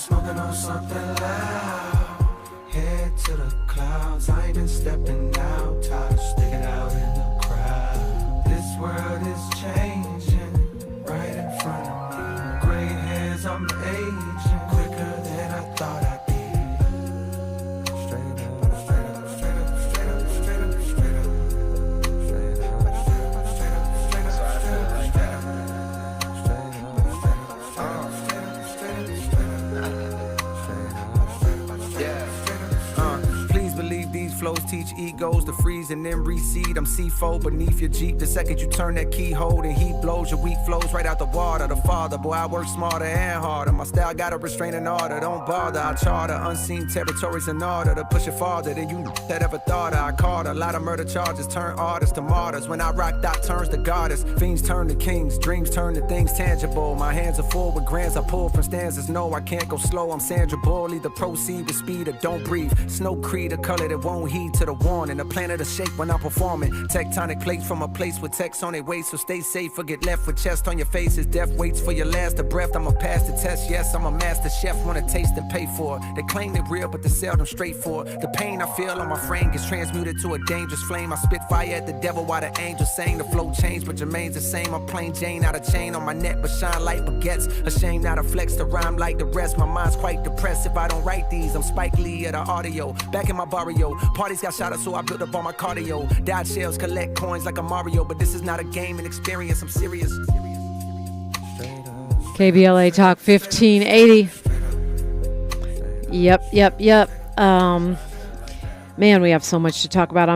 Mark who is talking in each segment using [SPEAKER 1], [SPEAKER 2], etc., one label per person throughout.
[SPEAKER 1] Smoking on something loud, head to the clouds. I ain't been stepping out, tired of sticking out in the crowd. This world is changing right in front of me. Gray hairs, I'm aging quicker than I thought I'd be. Straight up, straight up, straight up, straight up, straight up, straight up, straight up, straight up, straight up, straight up, straight up, straight up, flows teach egos to freeze and then recede. I'm C4 beneath your Jeep. The second you turn that keyhole, the heat blows. Your weak flows right out the water. The father, boy, I work smarter and harder. My style got a restraining order. Don't bother. I charter unseen territories in order to push it farther than you that ever thought. I caught a lot of murder charges. Turn artists to martyrs. When I rock, dot turns to goddess. Fiends turn to kings. Dreams turn to things tangible. My hands are full with grants I pull from stanzas. No, I can't go slow. I'm Sandra Bull. Either proceed with speed or don't breathe. Snow Creed, a color that won't heed to the warning. The planet of shake when I'm performing. Tectonic plates from a place with text on their waist. So stay safe or get left with chest on your face. As death waits for your last of breath. I'ma pass the test. Yes, I'm a master chef. Wanna taste and pay for it. They claim they're real, but they seldom straight for it. The pain I feel on my frame gets transmuted to a dangerous flame. I spit fire at the devil while the angels sing. The flow changed, but remains the same. I'm plain Jane, not a chain on my neck, but shine like baguettes. Ashamed not to flex to rhyme like the rest. My mind's quite depressed if I don't write these. I'm Spike Lee at the audio. Back in my barrio. Parties got shot up, so I built up on my cardio. Dodge shells, collect coins like a Mario. But this is not a game and experience. I'm serious.
[SPEAKER 2] KBLA Talk 1580. Yep. Man, we have so much to talk about.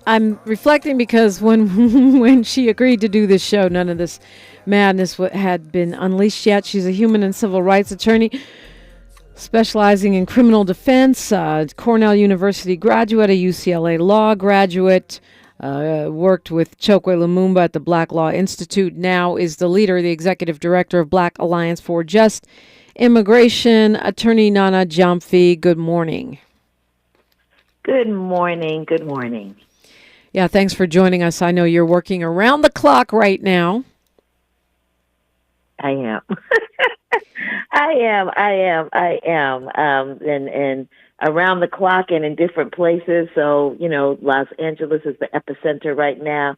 [SPEAKER 2] I'm reflecting because when she agreed to do this show, none of this madness had been unleashed yet. She's a human and civil rights attorney specializing in criminal defense, Cornell University graduate, a UCLA law graduate, worked with Chokwe Lumumba at the Black Law Institute, now is the leader, the executive director of Black Alliance for Just Immigration. Attorney Nana Gyamfi, good morning.
[SPEAKER 3] Good morning. Good morning.
[SPEAKER 2] Yeah, thanks for joining us. I know you're working around the clock right now.
[SPEAKER 3] I am. I am. And around the clock and in different places. So, Los Angeles is the epicenter right now.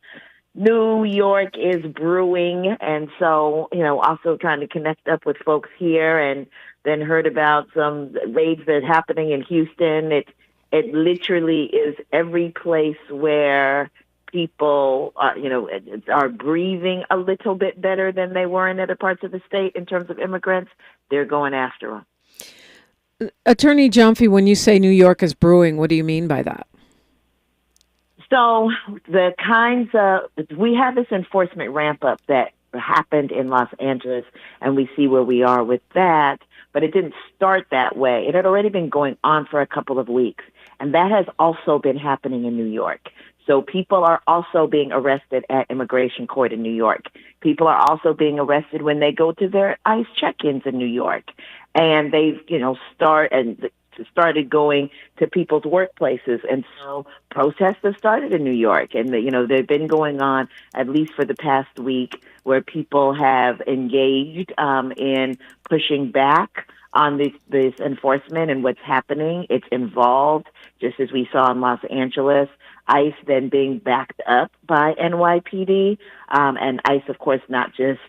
[SPEAKER 3] New York is brewing. And so, also trying to connect up with folks here, and then heard about some raids that are happening in Houston. It literally is every place where people are breathing a little bit better than they were in other parts of the state in terms of immigrants. They're going after them.
[SPEAKER 2] Attorney Gyamfi, when you say New York is brewing, what do you mean by that?
[SPEAKER 3] So the kinds of, we have this enforcement ramp up that happened in Los Angeles, and we see where we are with that, but it didn't start that way. It had already been going on for a couple of weeks, and that has also been happening in New York. So people are also being arrested at immigration court in New York. People are also being arrested when they go to their ICE check-ins in New York. And they've, started going to people's workplaces. And so protests have started in New York. And, they've been going on at least for the past week, where people have engaged in pushing back on this enforcement and what's happening. It's involved, just as we saw in Los Angeles, ICE then being backed up by NYPD, and ICE, of course, not just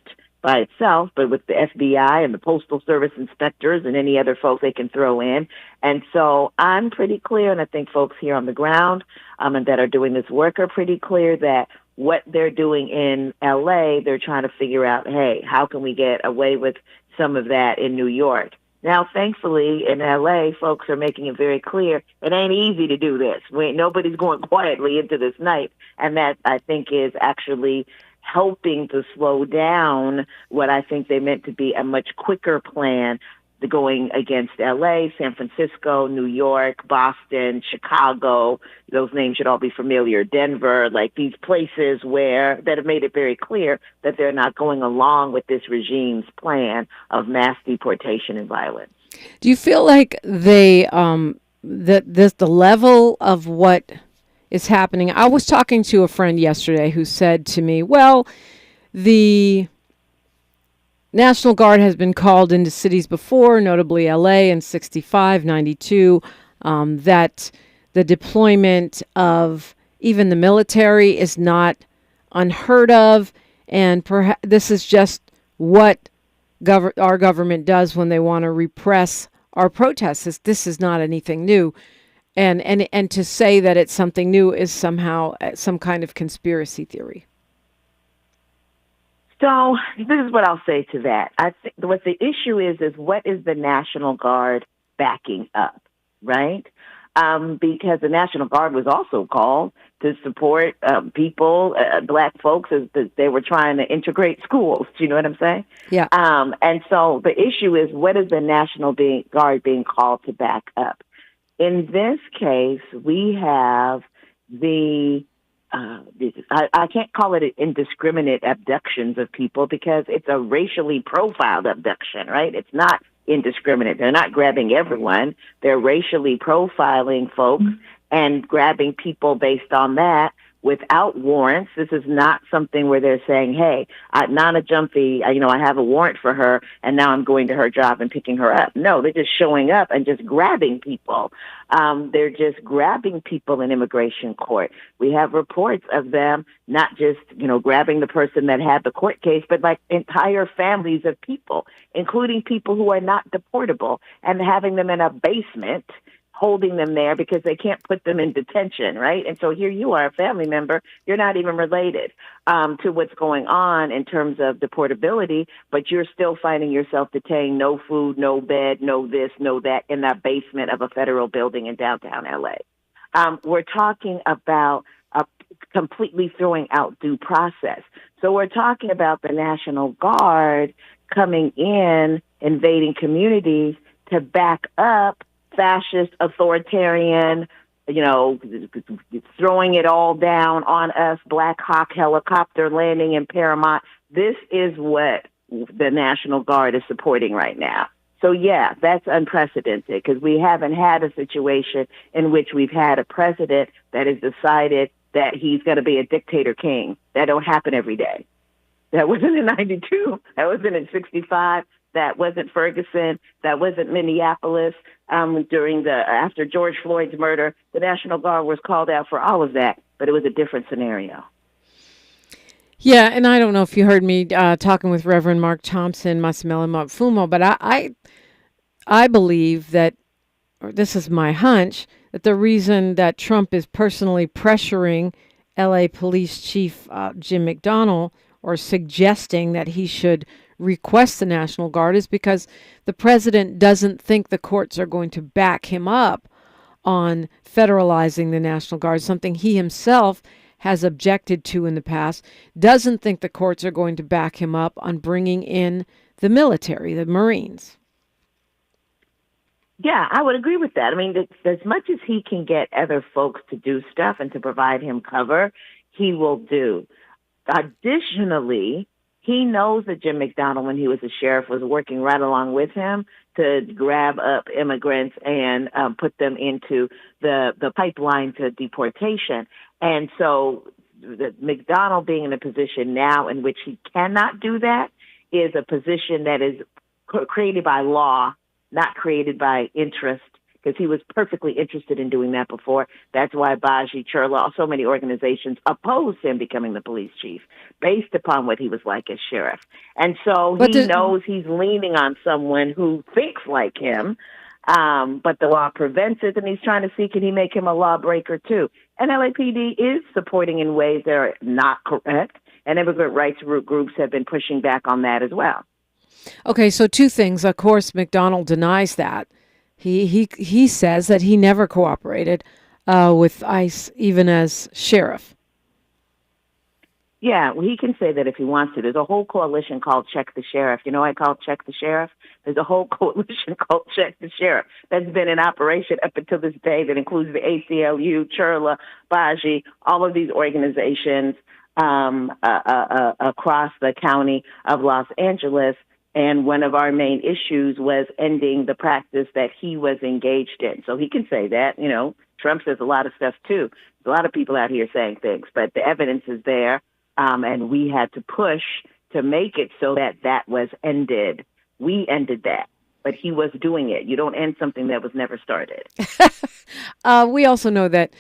[SPEAKER 3] by itself, but with the FBI and the Postal Service inspectors and any other folks they can throw in. And so I'm pretty clear, and I think folks here on the ground and that are doing this work are pretty clear that what they're doing in LA, they're trying to figure out, hey, how can we get away with some of that in New York? Now, thankfully, in LA, folks are making it very clear it ain't easy to do this. Nobody's going quietly into this night. And that, I think, is actually helping to slow down what I think they meant to be a much quicker plan going against LA, San Francisco, New York, Boston, Chicago. Those names should all be familiar. Denver, like these places that have made it very clear that they're not going along with this regime's plan of mass deportation and violence.
[SPEAKER 2] Do you feel like the level of what is happening? I was talking to a friend yesterday who said to me, well, the National Guard has been called into cities before, notably LA in 65, 92, that the deployment of even the military is not unheard of. And perhaps this is just what our government does when they want to repress our protests. This is not anything new. And to say that it's something new is somehow some kind of conspiracy theory.
[SPEAKER 3] So this is what I'll say to that. I think what the issue is what is the National Guard backing up, right? Because the National Guard was also called to support people, Black folks, as they were trying to integrate schools. Do you know what I'm saying?
[SPEAKER 2] Yeah.
[SPEAKER 3] And so the issue is, what is the National Guard being called to back up? In this case, we have I can't call it indiscriminate abductions of people because it's a racially profiled abduction, right? It's not indiscriminate. They're not grabbing everyone. They're racially profiling folks and grabbing people based on that without warrants. This is not something where they're saying, hey, Nana Gyamfi, I have a warrant for her, and now I'm going to her job and picking her up. No, they're just showing up and just grabbing people. They're just grabbing people in immigration court. We have reports of them not just, grabbing the person that had the court case, but like entire families of people, including people who are not deportable, and having them in a basement, holding them there because they can't put them in detention, right? And so here you are, a family member, you're not even related to what's going on in terms of deportability, but you're still finding yourself detained, no food, no bed, no this, no that, in that basement of a federal building in downtown LA. We're talking about completely throwing out due process. So we're talking about the National Guard coming in, invading communities to back up fascist, authoritarian, throwing it all down on us, Black Hawk helicopter landing in Paramount. This is what the National Guard is supporting right now. So, yeah, that's unprecedented because we haven't had a situation in which we've had a president that has decided that he's going to be a dictator king. That don't happen every day. That wasn't in 92. That wasn't in 65. That wasn't Ferguson. That wasn't Minneapolis. After George Floyd's murder, the National Guard was called out for all of that, but it was a different scenario.
[SPEAKER 2] Yeah, and I don't know if you heard me talking with Reverend Mark Thompson, Masamela Mapfumo, but I believe that, or this is my hunch, that the reason that Trump is personally pressuring LA Police Chief Jim McDonnell, or suggesting that he should request the National Guard, is because the president doesn't think the courts are going to back him up on federalizing the National Guard, something he himself has objected to in the past, doesn't think the courts are going to back him up on bringing in the military, the Marines.
[SPEAKER 3] Yeah, I would agree with that. I mean, as much as he can get other folks to do stuff and to provide him cover, he will do. Additionally, he knows that Jim McDonnell, when he was a sheriff, was working right along with him to grab up immigrants and put them into the pipeline to deportation. And so McDonnell being in a position now in which he cannot do that is a position that is created by law, not created by interest, because he was perfectly interested in doing that before. That's why Baji, Churla, so many organizations opposed him becoming the police chief based upon what he was like as sheriff. And so he knows he's leaning on someone who thinks like him, but the law prevents it, and he's trying to see, can he make him a lawbreaker too? And LAPD is supporting in ways that are not correct, and immigrant rights groups have been pushing back on that as well.
[SPEAKER 2] Okay, so two things. Of course, McDonnell denies that. He says that he never cooperated with ICE, even as sheriff.
[SPEAKER 3] Yeah, well, he can say that if he wants to. There's a whole coalition called Check the Sheriff. You know what I call Check the Sheriff? There's a whole coalition called Check the Sheriff that's been in operation up until this day that includes the ACLU, Churla, Baji, all of these organizations across the county of Los Angeles. And one of our main issues was ending the practice that he was engaged in. So he can say that. Trump says a lot of stuff, too. There's a lot of people out here saying things, but the evidence is there. And we had to push to make it so that that was ended. We ended that. But he was doing it. You don't end something that was never started.
[SPEAKER 2] We also know that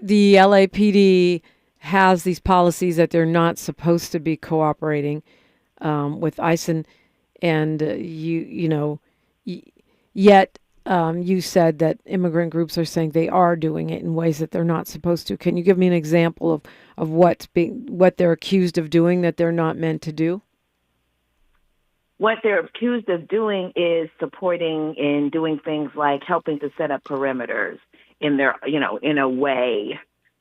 [SPEAKER 2] the LAPD has these policies that they're not supposed to be cooperating with ICE, and yet you said that immigrant groups are saying they are doing it in ways that they're not supposed to. Can you give me an example of what they're accused of doing that they're not meant to do?
[SPEAKER 3] What they're accused of doing is supporting and doing things like helping to set up perimeters in their, in a way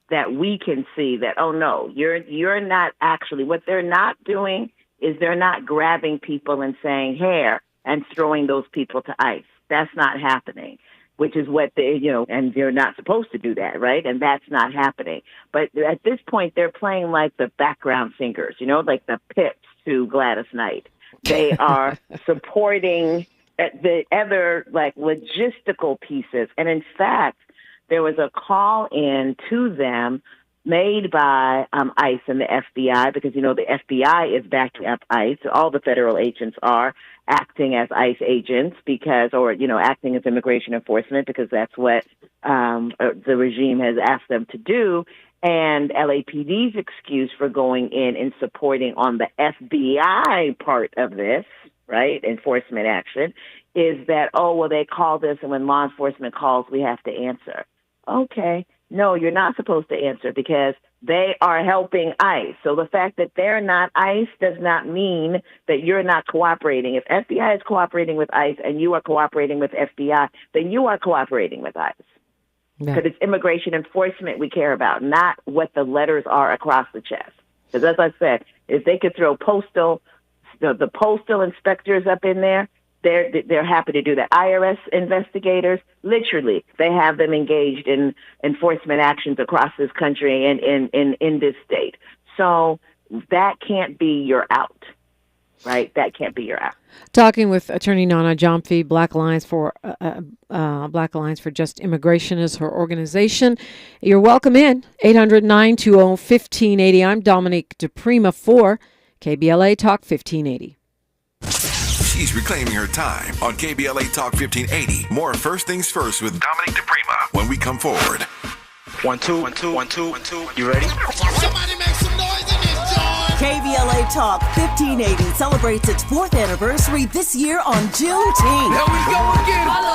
[SPEAKER 3] that we can see that, oh no, you're not actually, what they're not doing is they're not grabbing people and saying, here, and throwing those people to ICE. That's not happening, which is what they, and they're not supposed to do that, right? And that's not happening. But at this point, they're playing like the background singers, like the Pips to Gladys Knight. They are supporting the other like logistical pieces. And in fact, there was a call in to them made by ICE and the FBI, because, the FBI is backing up ICE. All the federal agents are acting as ICE agents acting as immigration enforcement, because that's what the regime has asked them to do. And LAPD's excuse for going in and supporting on the FBI part of this, right, enforcement action, is that, they call this, and when law enforcement calls, we have to answer. Okay. No, you're not supposed to answer because they are helping ICE. So the fact that they're not ICE does not mean that you're not cooperating. If FBI is cooperating with ICE and you are cooperating with FBI, then you are cooperating with ICE. Because it's immigration enforcement we care about, not what the letters are across the chest. Because as I said, if they could throw the postal inspectors up in there, they're happy to do that. IRS investigators, literally, they have them engaged in enforcement actions across this country and in this state. So that can't be your out, right? That can't be your out.
[SPEAKER 2] Talking with Attorney Nana Gyamfi, Black Alliance for Just Immigration is her organization. You're welcome in, 800-920-1580. I'm Dominique DiPrima for KBLA Talk 1580.
[SPEAKER 4] She's reclaiming her time on KBLA Talk 1580. More First Things First with Dominique DiPrima when we come forward.
[SPEAKER 5] 1 2 1 2 1 2 1 2. You ready?
[SPEAKER 6] Somebody make some noise in this joint.
[SPEAKER 7] KBLA Talk 1580 celebrates its 4th anniversary this year on Juneteenth.
[SPEAKER 6] Here we go again. Hello.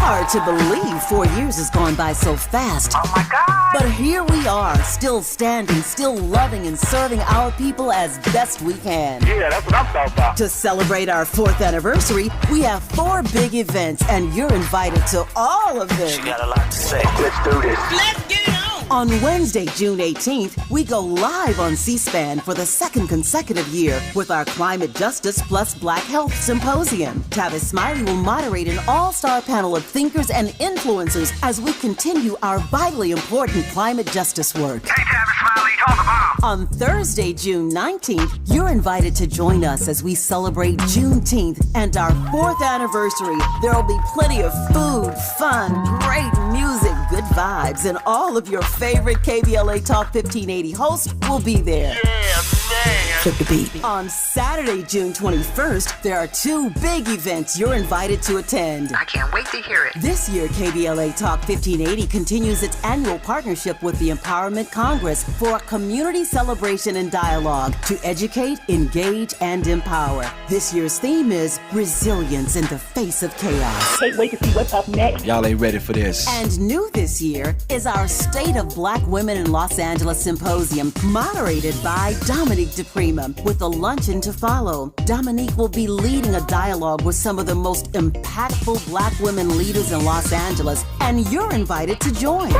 [SPEAKER 7] Hard to believe 4 years has gone by so fast.
[SPEAKER 3] Oh my God.
[SPEAKER 7] But here we are, still standing, still loving and serving our people as best we can.
[SPEAKER 5] Yeah, that's what I'm talking about.
[SPEAKER 7] To celebrate our 4th anniversary, we have 4 big events, and you're invited to all of them.
[SPEAKER 5] She got a lot to say. Let's do this.
[SPEAKER 6] Let's get it on.
[SPEAKER 7] On Wednesday, June 18th, we go live on C-SPAN for the 2nd consecutive year with our Climate Justice plus Black Health Symposium. Tavis Smiley will moderate an all-star panel of thinkers and influencers as we continue our vitally important climate justice work.
[SPEAKER 5] Hey, Tavis Smiley, talk about.
[SPEAKER 7] On Thursday, June 19th, you're invited to join us as we celebrate Juneteenth and our 4th anniversary. There will be plenty of food, fun, great music, good vibes, and all of your favorite KBLA Talk 1580 hosts will be there.
[SPEAKER 5] Yeah, man.
[SPEAKER 7] Flip the beat. On Saturday, June 21st, there are 2 big events you're invited to attend.
[SPEAKER 8] I can't wait to hear it.
[SPEAKER 7] This year, KBLA Talk 1580 continues its annual partnership with the Empowerment Congress for a community celebration and dialogue to educate, engage, and empower. This year's theme is resilience in the face of chaos.
[SPEAKER 3] Can't wait to see what's up next.
[SPEAKER 9] Y'all ain't ready for this.
[SPEAKER 7] And new this year is our State of Black Women in Los Angeles Symposium, moderated by Dominique DiPrima, with a luncheon to follow. Dominique will be leading a dialogue with some of the most impactful Black women leaders in Los Angeles, and you're invited to join.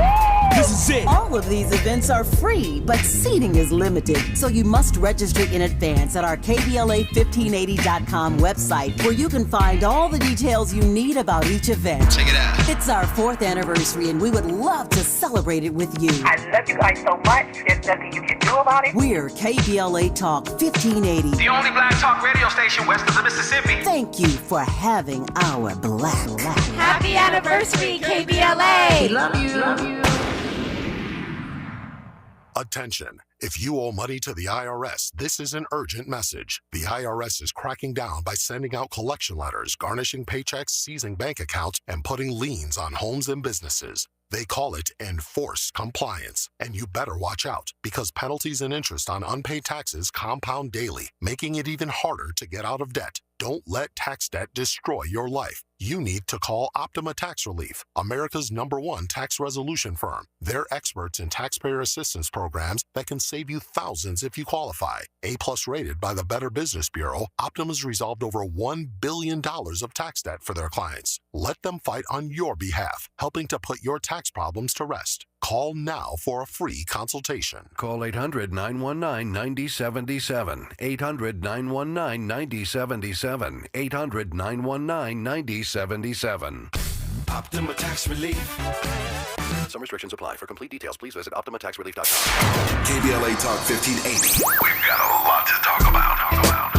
[SPEAKER 9] This is it.
[SPEAKER 7] All of these events are free, but seating is limited, so you must register in advance at our KBLA1580.com website, where you can find all the details you need about each event.
[SPEAKER 4] Check it out.
[SPEAKER 7] It's our 4th anniversary, and we would love to celebrate it with you.
[SPEAKER 3] I love you guys so much. There's nothing you can do about it.
[SPEAKER 7] We're KBLA Talk 1580.
[SPEAKER 5] The only black talk radio station west of the Mississippi.
[SPEAKER 7] Thank you for having our black.
[SPEAKER 10] Happy anniversary, KBLA.
[SPEAKER 3] We love you.
[SPEAKER 4] Attention.
[SPEAKER 8] If you owe money to the IRS, this is an urgent message. The IRS is cracking down by sending out collection letters, garnishing paychecks, seizing bank accounts, and putting liens on homes and businesses. They call it enforced compliance, and you better watch out because penalties and interest on unpaid taxes compound daily, making it even harder to get out of debt. Don't let tax debt destroy your life. You need to call Optima Tax Relief, America's #1 tax resolution firm. They're experts in taxpayer assistance programs that can save you thousands if you qualify. A+ rated by the Better Business Bureau, Optima's resolved over $1 billion of tax debt for their clients. Let them fight on your behalf, helping to put your tax problems to rest. Call now for a free consultation.
[SPEAKER 11] Call 800-919-9077. 800-919-9077. 800-919-9077.
[SPEAKER 9] Optima Tax Relief.
[SPEAKER 11] Some restrictions apply. For complete details, please visit OptimaTaxRelief.com.
[SPEAKER 4] KBLA Talk 1580. We've got a lot to talk about.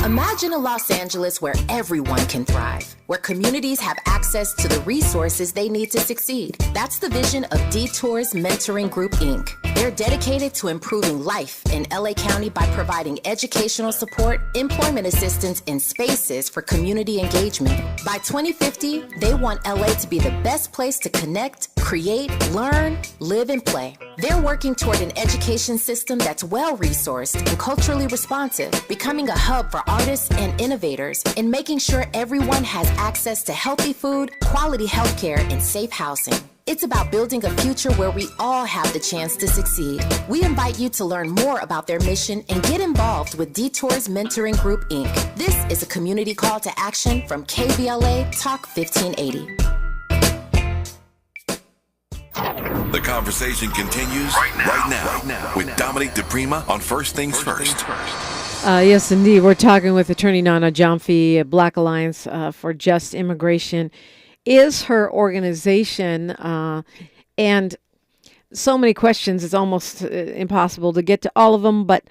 [SPEAKER 12] Imagine a Los Angeles where everyone can thrive, where communities have access to the resources they need to succeed. That's the vision of Detours Mentoring Group, Inc. They're dedicated to improving life in LA County by providing educational support, employment assistance, and spaces for community engagement. By 2050, they want LA to be the best place to connect, create, learn, live, and play. They're working toward an education system that's well-resourced and culturally responsive, becoming a hub for artists and innovators, and making sure everyone has access to healthy food, quality healthcare, and safe housing. It's about building a future where we all have the chance to succeed. We invite you to learn more about their mission and get involved with Detours Mentoring Group, Inc. This is a community call to action from KBLA Talk 1580.
[SPEAKER 4] The conversation continues right now with Dominique DiPrima on First Things First.
[SPEAKER 2] Yes, indeed. We're talking with Attorney Nana Gyamfi, Black Alliance for Just Immigration. Is her organization, and so many questions, it's almost impossible to get to all of them, but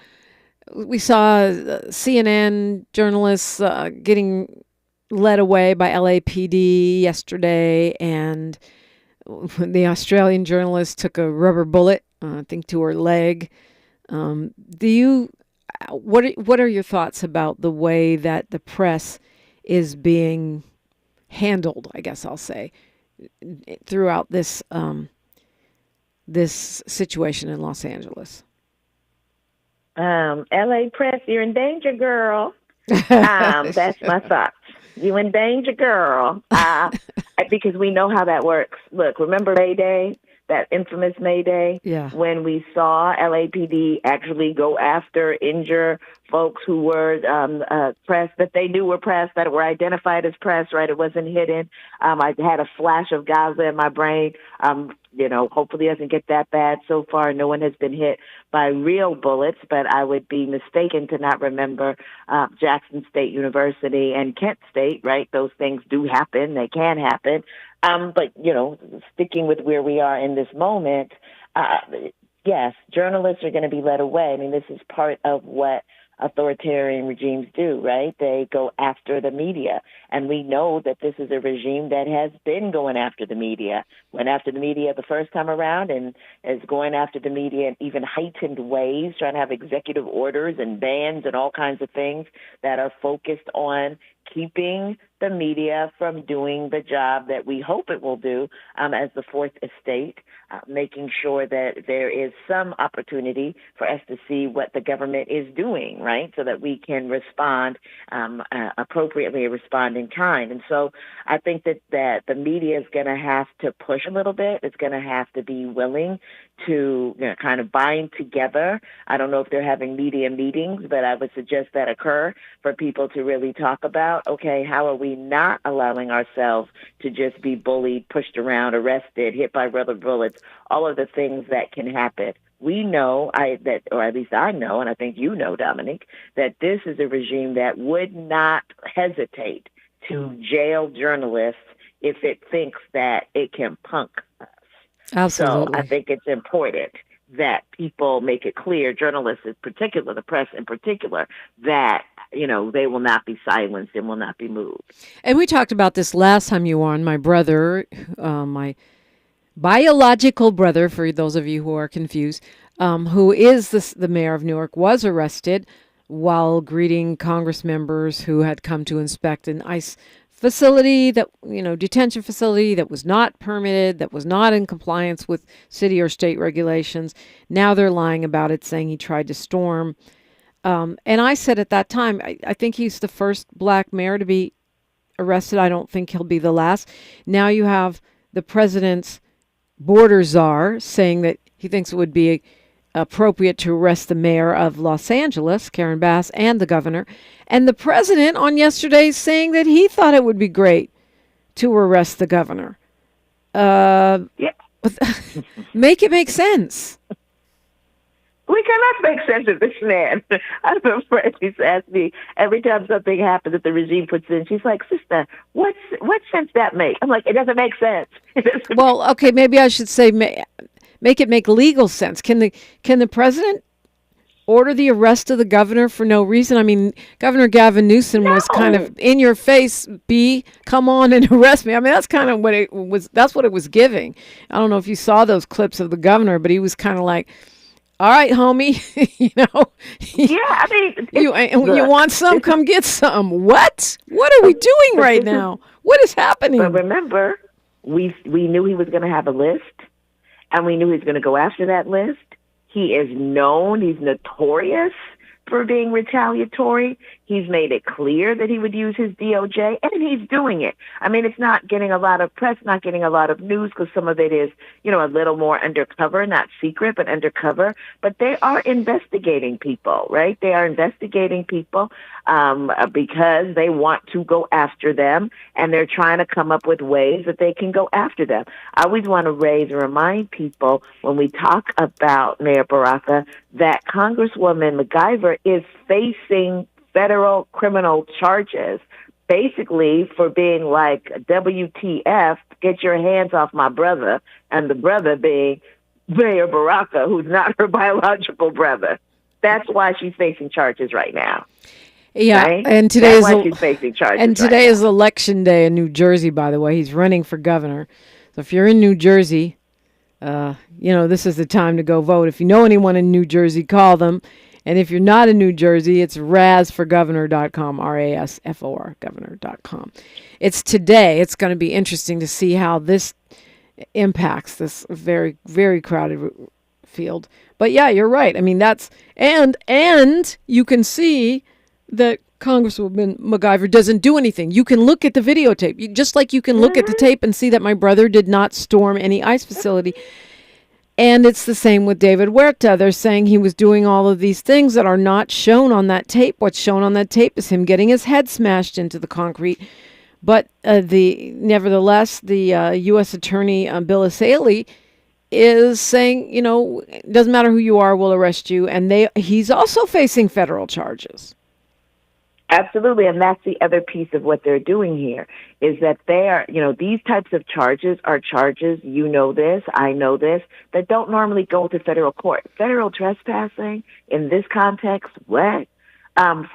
[SPEAKER 2] we saw CNN journalists getting led away by LAPD yesterday, and the Australian journalist took a rubber bullet, I think, to her leg. What are your thoughts about the way that the press is being handled, I guess I'll say, throughout this this situation in Los Angeles?
[SPEAKER 3] LA press, you're in danger, girl. That's my thoughts. You in danger, girl. Because we know how that works. Look, remember May Day? That infamous May Day, when we saw LAPD actually go after, injure folks who were press, that they knew were press, that were identified as press, right? It wasn't hidden. I had a flash of Gaza in my brain. Hopefully it doesn't get that bad so far. No one has been hit by real bullets, but I would be mistaken to not remember Jackson State University and Kent State, right? Those things do happen. They can happen. But, sticking with where we are in this moment, yes, journalists are going to be led away. I mean, this is part of what authoritarian regimes do, right? They go after the media. And we know that this is a regime that has been going after the media, went after the media the first time around and is going after the media in even heightened ways, trying to have executive orders and bans and all kinds of things that are focused on keeping the media from doing the job that we hope it will do as the fourth estate, making sure that there is some opportunity for us to see what the government is doing, right, so that we can respond appropriately and respond in kind. And so I think that the media is going to have to push a little bit. It's going to have to be willing to kind of bind together. I don't know if they're having media meetings, but I would suggest that occur for people to really talk about, okay, how are we not allowing ourselves to just be bullied, pushed around, arrested, hit by rubber bullets, all of the things that can happen. We know, or at least I know, and I think you know, Dominique, that this is a regime that would not hesitate to jail journalists if it thinks that it can punk us.
[SPEAKER 2] Absolutely.
[SPEAKER 3] So I think it's important that people make it clear, journalists in particular, the press in particular, that, they will not be silenced and will not be moved.
[SPEAKER 2] And we talked about this last time you were on. My brother, my biological brother, for those of you who are confused, who is the mayor of Newark, was arrested while greeting Congress members who had come to inspect an ICE facility, detention facility that was not permitted, that was not in compliance with city or state regulations. Now they're lying about it, saying he tried to storm. And I said at that time, I think he's the first black mayor to be arrested. I don't think he'll be the last. Now you have the president's border czar saying that he thinks it would be appropriate to arrest the mayor of Los Angeles, Karen Bass, and the governor. And the president on yesterday saying that he thought it would be great to arrest the governor. Make it make sense.
[SPEAKER 3] We cannot make sense of this man. I have a friend who's asked me every time something happens that the regime puts in, she's like, sister, what sense that make? I'm like, it doesn't make sense.
[SPEAKER 2] Well, okay, maybe I should say make it make legal sense. Can the president order the arrest of the governor for no reason? I mean, Governor Gavin Newsom was kind of in your face, come on and arrest me. I mean, that's kind of what it was. That's what it was giving. I don't know if you saw those clips of the governor, but he was kind of like, all right, homie,
[SPEAKER 3] Yeah, I mean,
[SPEAKER 2] you want some? Come get some. What are we doing right now? What is happening?
[SPEAKER 3] But remember, we knew he was going to have a list, and we knew he was going to go after that list. He is known. He's notorious for being retaliatory. He's made it clear that he would use his DOJ, and he's doing it. I mean, it's not getting a lot of press, not getting a lot of news, because some of it is, a little more undercover, not secret, but undercover. But they are investigating people, right? They are investigating people because they want to go after them, and they're trying to come up with ways that they can go after them. I always want to remind people when we talk about Mayor Baraka that Congresswoman MacGyver is facing federal criminal charges, basically for being like, WTF, get your hands off my brother, and the brother being Mayor Baraka, who's not her biological brother. That's why she's facing charges right now.
[SPEAKER 2] Yeah,
[SPEAKER 3] right?
[SPEAKER 2] And today
[SPEAKER 3] she's facing charges.
[SPEAKER 2] And today is election day in New Jersey, by the way. He's running for governor. So if you're in New Jersey, this is the time to go vote. If you know anyone in New Jersey, call them. And if you're not in New Jersey, it's rasforgovernor.com, RASFOR, governor.com. It's today. It's going to be interesting to see how this impacts this very, very crowded field. But yeah, you're right. I mean, that's, and you can see that Congresswoman MacGyver doesn't do anything. You can look at the videotape, just like you can look at the tape and see that my brother did not storm any ICE facility. And it's the same with David Huerta. They're saying he was doing all of these things that are not shown on that tape. What's shown on that tape is him getting his head smashed into the concrete. But nevertheless, the U.S. Attorney Bill Asaley is saying, it doesn't matter who you are, we'll arrest you. And he's also facing federal charges.
[SPEAKER 3] Absolutely, and that's the other piece of what they're doing here, is that they are, these types of charges are charges, this, I know this, that don't normally go to federal court. Federal trespassing, in this context, what?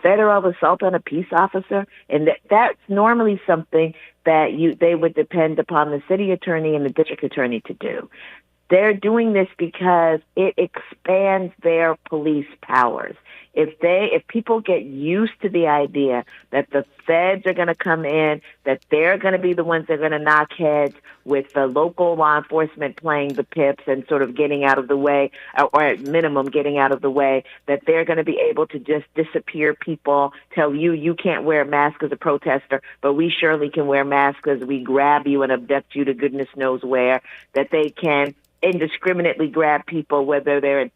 [SPEAKER 3] Federal assault on a peace officer, and that's normally something that they would depend upon the city attorney and the district attorney to do. They're doing this because it expands their police powers. If people get used to the idea that the feds are going to come in, that they're going to be the ones that are going to knock heads with the local law enforcement playing the pips and sort of getting out of the way, or at minimum getting out of the way, that they're going to be able to just disappear people, tell you can't wear a mask as a protester, but we surely can wear masks as we grab you and abduct you to goodness knows where, that they can indiscriminately grab people, whether they're,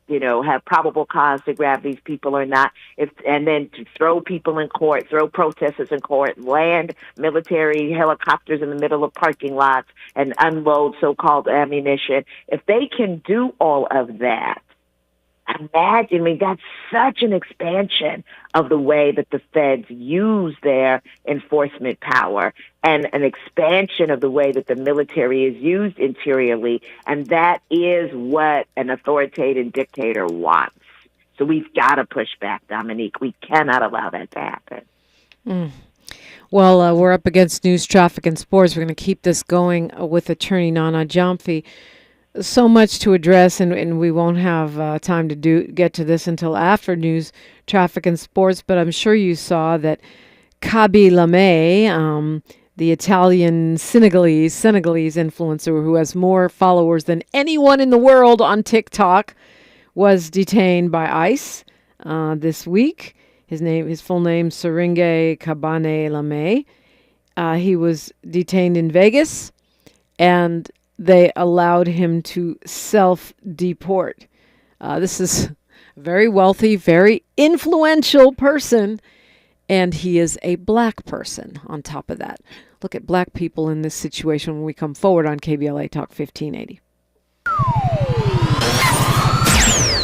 [SPEAKER 3] have probable cause to grab these people or not, and then to throw people in court, throw protesters in court, land military helicopters in the middle of parking lots and unload so-called ammunition. If they can do all of that, imagine, that's such an expansion of the way that the feds use their enforcement power, and an expansion of the way that the military is used interiorly, and that is what an authoritarian dictator wants. So we've got to push back, Dominique. We cannot allow that to happen.
[SPEAKER 2] Well, we're up against news, traffic, and sports. We're going to keep this going with attorney Nana Gyamfi. so much to address, and we won't have time to get to this until after news, traffic, and sports. But I'm sure you saw that KBLA, the Italian Senegalese influencer who has more followers than anyone in the world on TikTok, was detained by ICE this week. His full name, Seringue Kabane Lame. He was detained in Vegas, and they allowed him to self-deport. This is a very wealthy, very influential person, and he is a black person on top of that. Look at black people in this situation when we come forward on KBLA Talk 1580.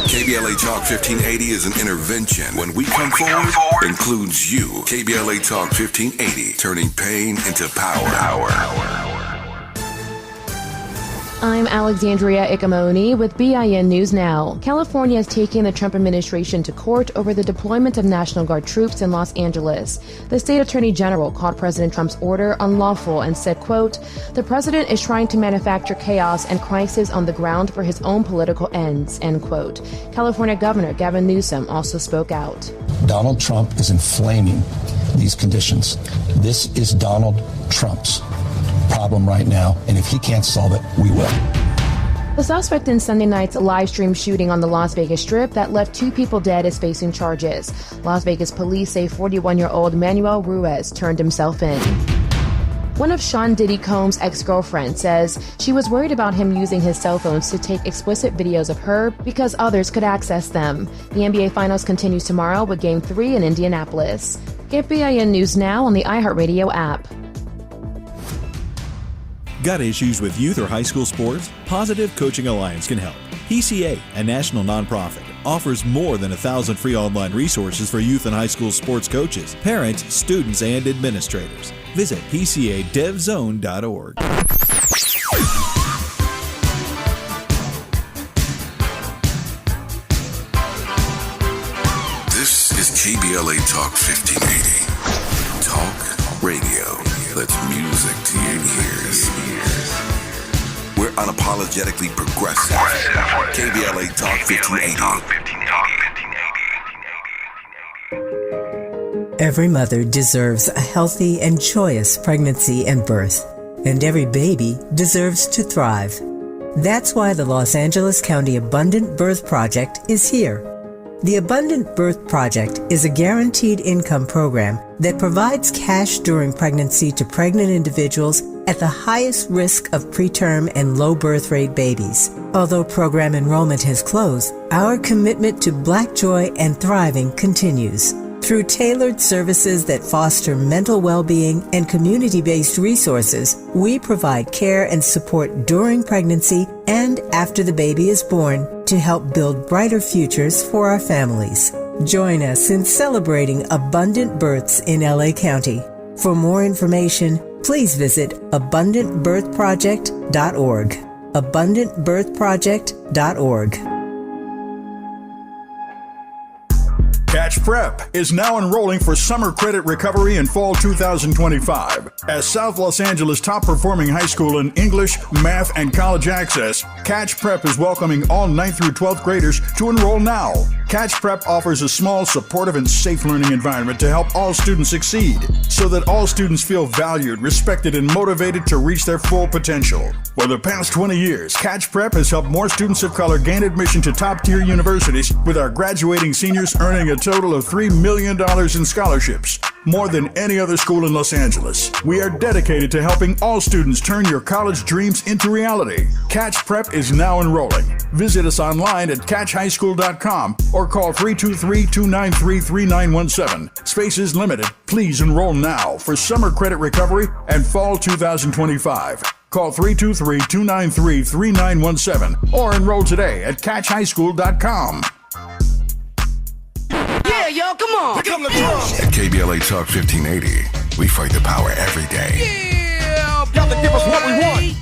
[SPEAKER 4] KBLA Talk 1580 is an intervention. When we come forward, includes you. KBLA Talk 1580, turning pain into power.
[SPEAKER 12] I'm Alexandria Ikamoni with BIN News Now. California is taking the Trump administration to court over the deployment of National Guard troops in Los Angeles. The state attorney general called President Trump's order unlawful and said, quote, "The president is trying to manufacture chaos and crisis on the ground for his own political ends," end quote. California Governor Gavin Newsom also spoke out.
[SPEAKER 13] Donald Trump is inflaming these conditions. This is Donald Trump's problem right now, and if he can't solve it, we will.
[SPEAKER 12] The suspect in Sunday night's live stream shooting on the Las Vegas Strip that left 2 people dead is facing charges. Las Vegas police say 41-year-old Manuel Ruiz turned himself in. One of Sean Diddy Combs' ex-girlfriends says she was worried about him using his cell phones to take explicit videos of her because others could access them. The NBA Finals continues tomorrow with Game 3 in Indianapolis. Get BIN News Now on the iHeartRadio app.
[SPEAKER 14] Got issues with youth or high school sports? Positive Coaching Alliance can help. PCA, a national nonprofit, offers more than 1,000 free online resources for youth and high school sports coaches, parents, students, and administrators. Visit PCADevZone.org.
[SPEAKER 4] This is KBLA Talk 1580. Talk radio. Let's music to your ears. We're unapologetically progressive. KBLA Talk 1580.
[SPEAKER 15] Every mother deserves a healthy and joyous pregnancy and birth, and every baby deserves to thrive. That's why the Los Angeles County Abundant Birth Project is here. The Abundant Birth Project is a guaranteed income program that provides cash during pregnancy to pregnant individuals at the highest risk of preterm and low birth rate babies. Although program enrollment has closed, our commitment to Black joy and thriving continues. Through tailored services that foster mental well-being and community-based resources, we provide care and support during pregnancy and after the baby is born to help build brighter futures for our families. Join us in celebrating abundant births in LA County. For more information, please visit abundantbirthproject.org. abundantbirthproject.org.
[SPEAKER 16] Catch Prep is now enrolling for summer credit recovery in fall 2025. As South Los Angeles' top-performing high school in English, math, and college access, Catch Prep is welcoming all 9th through 12th graders to enroll now. Catch Prep offers a small, supportive, and safe learning environment to help all students succeed, so that all students feel valued, respected, and motivated to reach their full potential. For the past 20 years, Catch Prep has helped more students of color gain admission to top-tier universities, with our graduating seniors earning a total of $3 million in scholarships, more than any other school in Los Angeles. We are dedicated to helping all students turn your college dreams into reality. Catch Prep is now enrolling. Visit us online at catchhighschool.com or call 323-293-3917. Spaces limited. Please enroll now for summer credit recovery and fall 2025. Call 323-293-3917 or enroll today at catchhighschool.com.
[SPEAKER 6] Yeah, yo, come on. Here come the drums.
[SPEAKER 4] At KBLA Talk 1580, we fight the power every day.
[SPEAKER 6] Yeah, gotta give us what we want.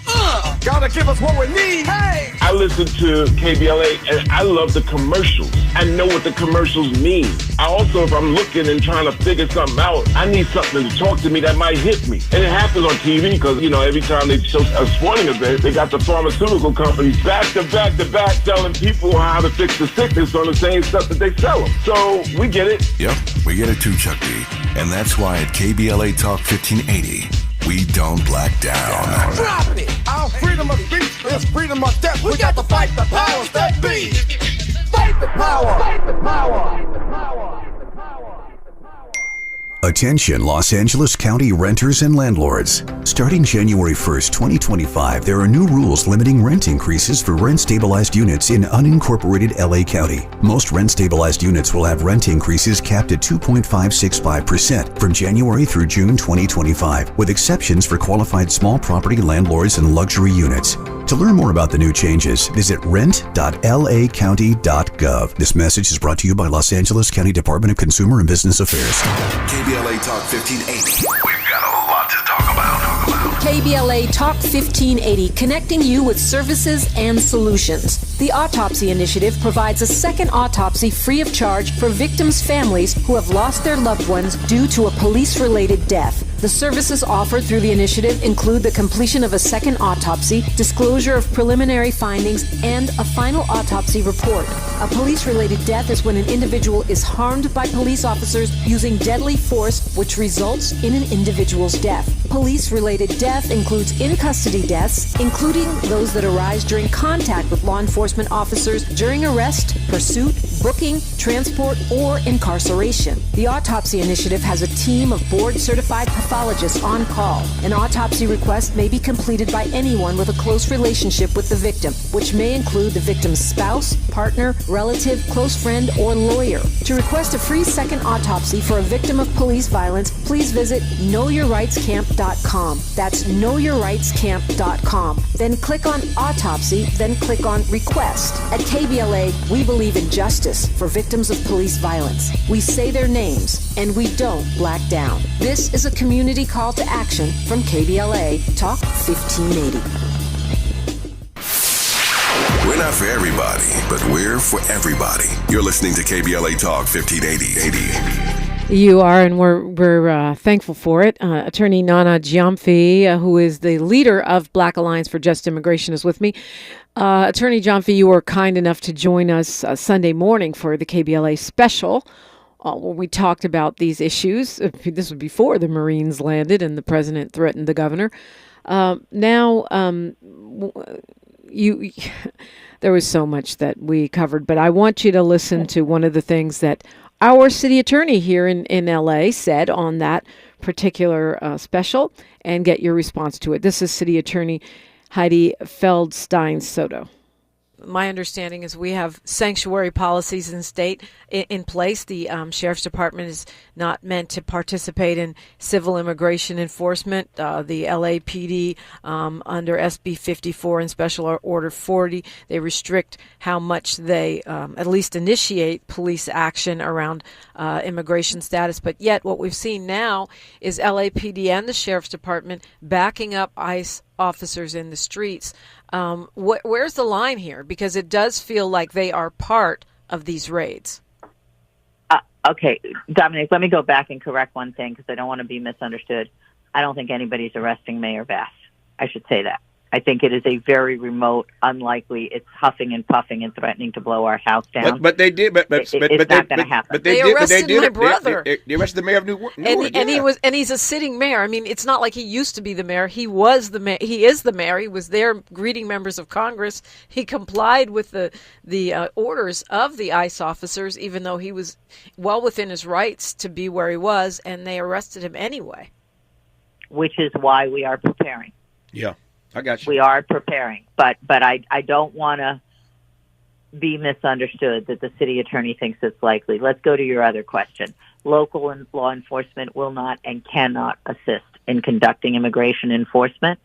[SPEAKER 6] Gotta
[SPEAKER 5] to give us what we need. Hey!
[SPEAKER 17] I listen to KBLA and I love the commercials. I know what the commercials mean. I also, if I'm looking and trying to figure something out, I need something to talk to me that might hit me. And it happens on TV because, you know, every time they show a sporting event, they got the pharmaceutical companies back to back telling people how to fix the sickness on the same stuff that they sell them. So we get it.
[SPEAKER 4] Yep, we get it too, Chuck D. And that's why at KBLA Talk 1580, we don't black down.
[SPEAKER 5] Drop it! Our freedom of speech is freedom of death. We got to fight the powers that be. Fight the power! Fight the power! Fight the power!
[SPEAKER 18] Attention Los Angeles County renters and landlords. Starting January 1st, 2025, there are new rules limiting rent increases for rent-stabilized units in unincorporated LA County. Most rent-stabilized units will have rent increases capped at 2.565% from January through June 2025, with exceptions for qualified small property landlords and luxury units. To learn more about the new changes, visit rent.lacounty.gov. This message is brought to you by Los Angeles County Department of Consumer and Business Affairs.
[SPEAKER 4] KBLA Talk 1580. We've got a lot to talk about.
[SPEAKER 19] KBLA Talk 1580, connecting you with services and solutions. The Autopsy Initiative provides a second autopsy free of charge for victims' families who have lost their loved ones due to a police-related death. The services offered through the initiative include the completion of a second autopsy, disclosure of preliminary findings, and a final autopsy report. A police-related death is when an individual is harmed by police officers using deadly force, which results in an individual's death. Police-related death includes in-custody deaths, including those that arise during contact with law enforcement officers during arrest, pursuit, booking, transport, or incarceration. The Autopsy Initiative has a team of board-certified pathologists on call. An autopsy request may be completed by anyone with a close relationship with the victim, which may include the victim's spouse, partner, relative, close friend, or lawyer. To request a free second autopsy for a victim of police violence, please visit knowyourrightscamp.com. That's knowyourrightscamp.com. Then click on autopsy, then click on request. At KBLA, we believe in justice for victims of police violence. We say their names, and we don't black down. This is a community call to action from KBLA Talk 1580.
[SPEAKER 4] We're not for everybody, but we're for everybody. You're listening to KBLA Talk 1580.
[SPEAKER 2] You are, and we're thankful for it. Attorney Nana Gyamfi, who is the leader of Black Alliance for Just Immigration, is with me. Attorney Gyamfi, you were kind enough to join us Sunday morning for the KBLA special, where we talked about these issues. This was before the Marines landed and the president threatened the governor. There was so much that we covered, but I want you to listen to one of the things that our city attorney here in LA said on that particular special and get your response to it. This is City Attorney Heidi Feldstein-Soto. My understanding is we have sanctuary policies in state in place. The Sheriff's Department is not meant to participate in civil immigration enforcement. The LAPD under SB 54 and Special Order 40, they restrict how much they at least initiate police action around immigration status. But yet what we've seen now is LAPD and the Sheriff's Department backing up ICE officers in the streets. Where's the line here? Because it does feel like they are part of these raids.
[SPEAKER 3] Okay, Dominique, let me go back and correct one thing because I don't want to be misunderstood. I don't think anybody's arresting Mayor Bass. I should say that. I think it is a very remote, unlikely. It's huffing and puffing and threatening to blow our house down.
[SPEAKER 20] But they did. But
[SPEAKER 3] it's not going to happen.
[SPEAKER 20] But
[SPEAKER 2] they arrested my brother.
[SPEAKER 20] They arrested the mayor of Newark.
[SPEAKER 2] And he's a sitting mayor. I mean, it's not like he used to be the mayor. He was the mayor. He is the mayor. He was there greeting members of Congress. He complied with the orders of the ICE officers, even though he was well within his rights to be where he was, and they arrested him anyway.
[SPEAKER 3] Which is why we are preparing.
[SPEAKER 20] Yeah. I got you.
[SPEAKER 3] We are preparing, but I don't want to be misunderstood that the city attorney thinks it's likely. Let's go to your other question. Local and law enforcement will not and cannot assist in conducting immigration enforcement.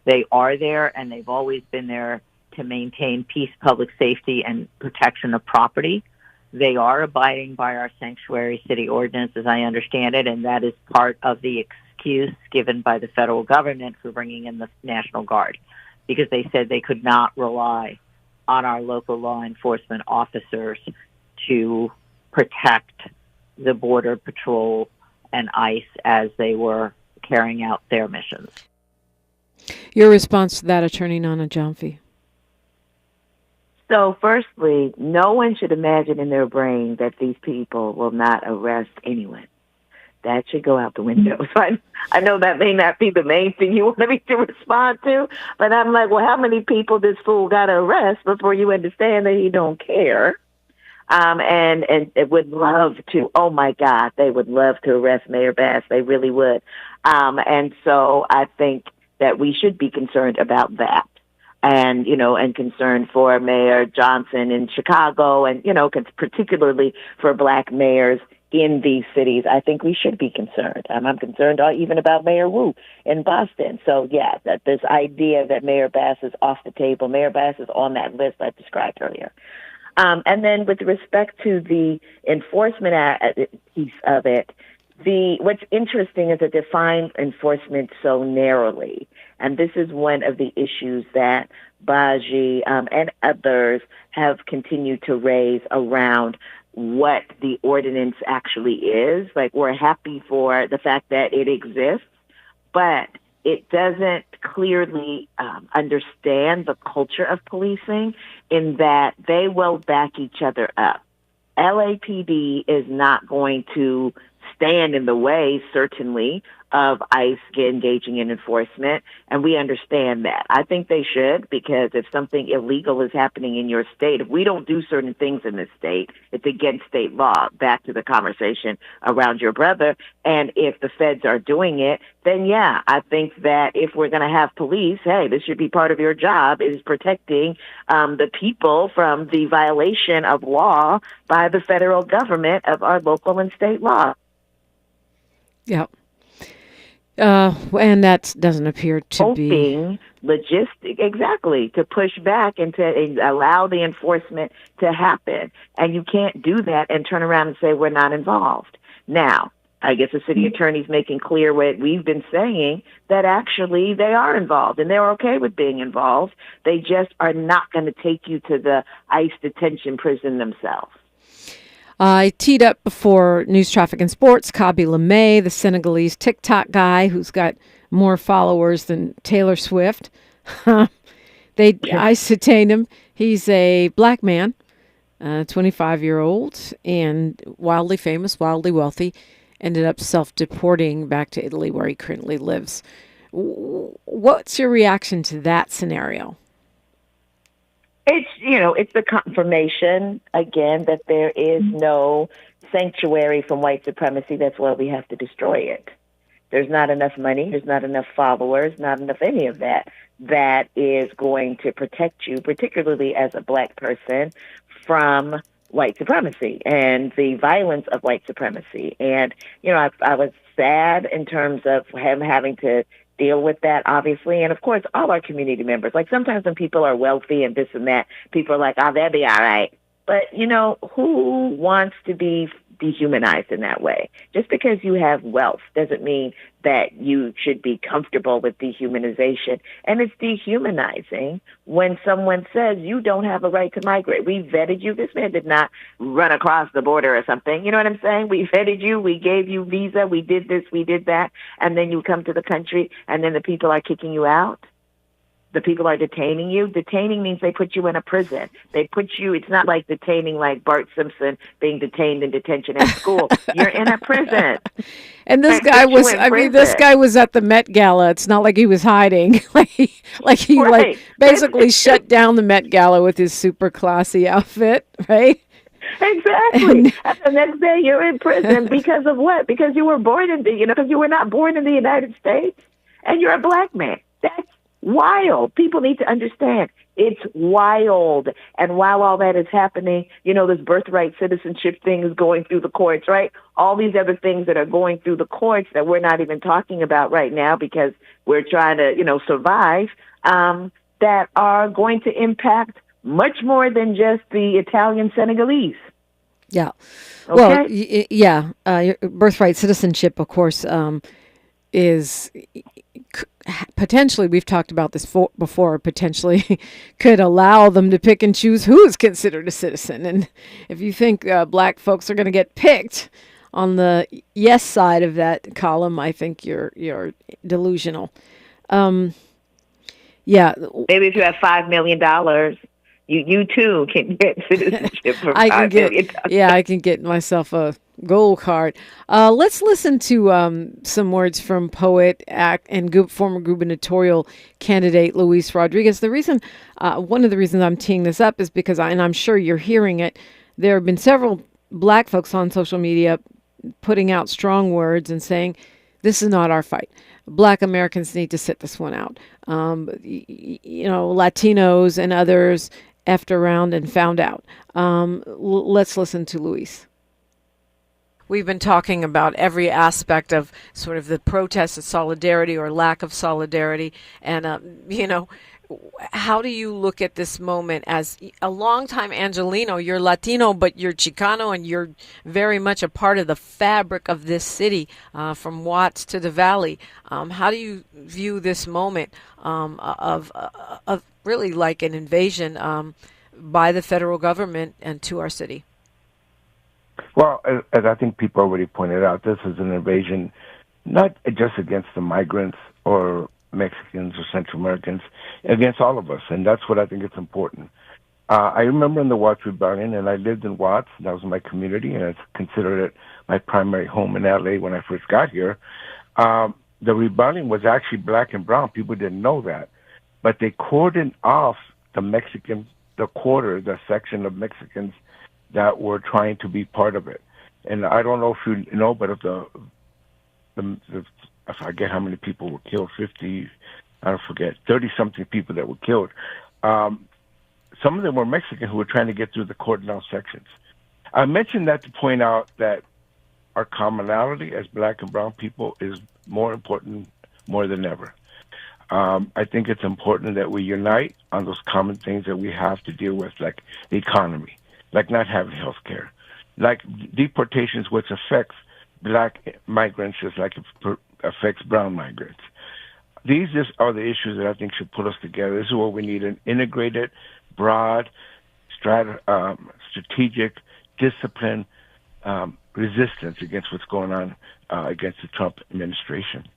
[SPEAKER 3] They are there, and they've always been there to maintain peace, public safety, and protection of property. They are abiding by our sanctuary city ordinance, as I understand it, and that is part of the excuse given by the federal government for bringing in the National Guard. because they said they could not rely on our local law enforcement officers to protect the Border Patrol and ICE as they were carrying out their missions.
[SPEAKER 2] Your response to that, Attorney Nana Gyamfi?
[SPEAKER 3] So firstly, no one should imagine in their brain that these people will not arrest anyone. That should go out the window. So I know that may not be the main thing you want me to respond to, but I'm like, well, how many people this fool got to arrest before you understand that he don't care? And it would love to, oh my God, they would love to arrest Mayor Bass. They really would. And so I think that we should be concerned about that. And, and concerned for Mayor Johnson in Chicago and, particularly for Black mayors in these cities. I think we should be concerned. I'm concerned even about Mayor Wu in Boston. So, yeah, that this idea that Mayor Bass is off the table, Mayor Bass is on that list I described earlier. And then with respect to the enforcement piece of it, what's interesting is it defines enforcement so narrowly. And this is one of the issues that Baji and others have continued to raise around what the ordinance actually is. Like, we're happy for the fact that it exists, but it doesn't clearly understand the culture of policing in that they will back each other up. LAPD is not going to stand in the way, certainly, of ICE engaging in enforcement, and we understand that. I think they should, because if something illegal is happening in your state, if we don't do certain things in this state, it's against state law. Back to the conversation around your brother, and if the feds are doing it, then yeah, I think that if we're going to have police, hey, this should be part of your job, is protecting the people from the violation of law by the federal government of our local and state law.
[SPEAKER 2] Yeah. And that doesn't appear to be
[SPEAKER 3] logistic, exactly, to push back and to allow the enforcement to happen. And you can't do that and turn around and say we're not involved. Now, I guess the city attorney's making clear what we've been saying, that actually they are involved and they're okay with being involved. They just are not going to take you to the ICE detention prison themselves.
[SPEAKER 2] I teed up before News, Traffic, and Sports, KBLA, the Senegalese TikTok guy who's got more followers than Taylor Swift. ICE detained him. He's a Black man, 25-year-old, and wildly famous, wildly wealthy. Ended up self-deporting back to Italy, where he currently lives. What's your reaction to that scenario?
[SPEAKER 3] It's the confirmation, again, that there is no sanctuary from white supremacy. That's why we have to destroy it. There's not enough money. There's not enough followers, not enough any of that is going to protect you, particularly as a Black person, from white supremacy and the violence of white supremacy. And, I was sad in terms of him having to deal with that, obviously. And of course, all our community members, like sometimes when people are wealthy and this and that, people are like, oh, they'll be all right. But, who wants to be dehumanized in that way? Just because you have wealth doesn't mean that you should be comfortable with dehumanization. And it's dehumanizing when someone says you don't have a right to migrate. We vetted you. This man did not run across the border or something. You know what I'm saying? We vetted you. We gave you visa. We did this. We did that. And then you come to the country and then the people are kicking you out. The people are detaining you. Detaining means they put you in a prison. They put you, it's not like detaining like Bart Simpson being detained in detention at school. You're in a prison.
[SPEAKER 2] And this guy this guy was at the Met Gala. It's not like he was hiding. He basically shut down the Met Gala with his super classy outfit, right?
[SPEAKER 3] Exactly. And the next day you're in prison because of what? Because you were born because you were not born in the United States and you're a Black man. That's wild. People need to understand it's wild. And while all that is happening, this birthright citizenship thing is going through the courts, right? All these other things that are going through the courts that we're not even talking about right now because we're trying to, survive, that are going to impact much more than just the Italian Senegalese.
[SPEAKER 2] Yeah.
[SPEAKER 3] Okay?
[SPEAKER 2] Well, yeah. Birthright citizenship, of course, is potentially, we've talked about this before, potentially could allow them to pick and choose who is considered a citizen. And if you think black folks are going to get picked on the yes side of that column, I think you're delusional. Yeah.
[SPEAKER 3] Maybe if you have $5 million, you too can get citizenship for $5 million.
[SPEAKER 2] Yeah, I can get myself a gold card. Let's listen to some words from poet, and former gubernatorial candidate Luis Rodriguez. The reason, one of the reasons I'm teeing this up is because, and I'm sure you're hearing it, there have been several black folks on social media putting out strong words and saying, this is not our fight. Black Americans need to sit this one out. Latinos and others effed around and found out. Let's listen to Luis. We've been talking about every aspect of sort of the protest of solidarity or lack of solidarity. And, how do you look at this moment as a longtime Angelino? You're Latino, but you're Chicano, and you're very much a part of the fabric of this city, from Watts to the Valley. How do you view this moment of really like an invasion by the federal government and to our city?
[SPEAKER 21] Well, as I think people already pointed out, this is an invasion not just against the migrants or Mexicans or Central Americans, against all of us, and that's what I think is important. I remember in the Watts Rebellion, and I lived in Watts, that was my community, and I considered it my primary home in L.A. when I first got here. The rebellion was actually black and brown. People didn't know that. But they cordoned off the section of Mexicans that were trying to be part of it. And I don't know if you know, but if I forget how many people were killed, 30-something people that were killed. Some of them were Mexican who were trying to get through the cordon off sections. I mentioned that to point out that our commonality as black and brown people is more important more than ever. I think it's important that we unite on those common things that we have to deal with, like the economy, like not having health care, like deportations, which affects black migrants just like it affects brown migrants. These just are the issues that I think should put us together. This is where we need an integrated, broad, strategic, disciplined resistance against what's going on against the Trump administration.